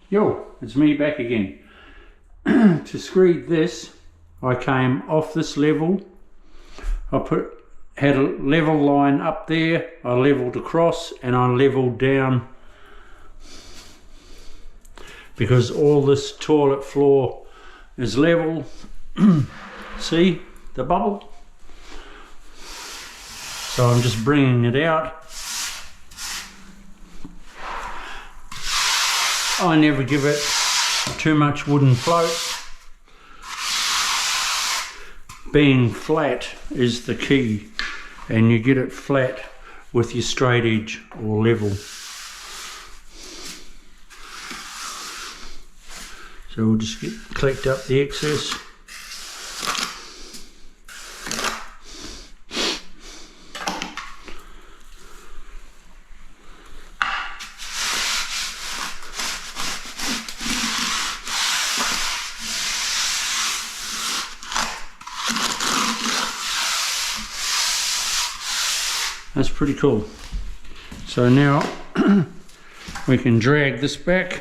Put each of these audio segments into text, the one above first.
Yo, it's me back again. To screed this, I came off this level. I had a level line up there, I leveled across and I leveled down, because all this toilet floor is level. See the bubble? So I'm just bringing it out. I never give it too much wooden float. Being flat is the key, and you get it flat with your straight edge or level. So we'll just collect up the excess. That's pretty cool. So now we can drag this back.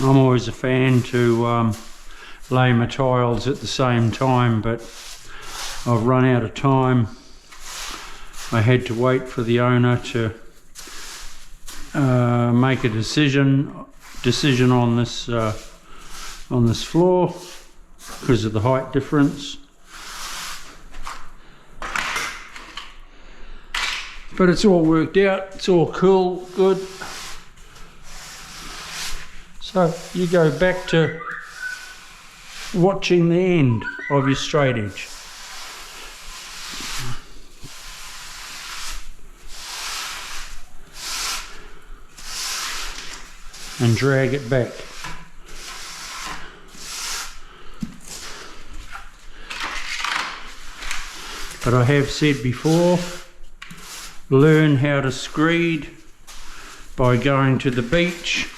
I'm always a fan to lay my tiles at the same time, but I've run out of time. I had to wait for the owner to make a decision on this floor because of the height difference. But it's all worked out, it's all cool, good. So you go back to watching the end of your straight edge. And drag it back. But I have said before, learn how to screed by going to the beach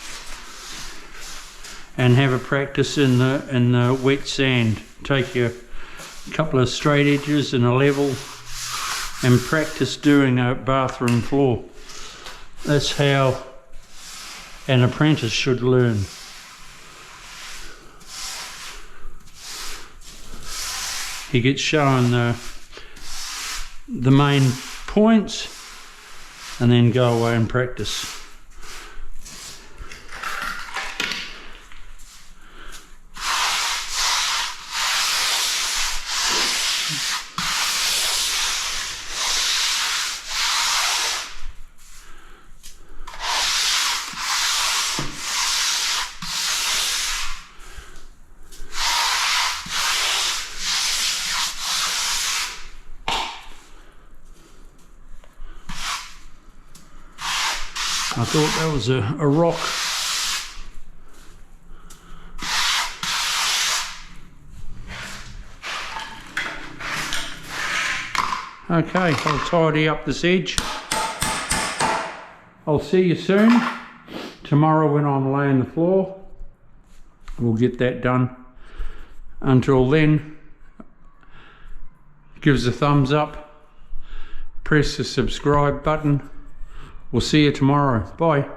and have a practice in the wet sand. Take a couple of straight edges and a level and practice doing a bathroom floor. That's how an apprentice should learn. He gets shown the main points and then go away and practice. I thought that was a rock. Okay, I'll tidy up this edge. I'll see you soon. Tomorrow when I'm laying the floor, we'll get that done. Until then, give us a thumbs up, press the subscribe button. We'll see you tomorrow. Bye.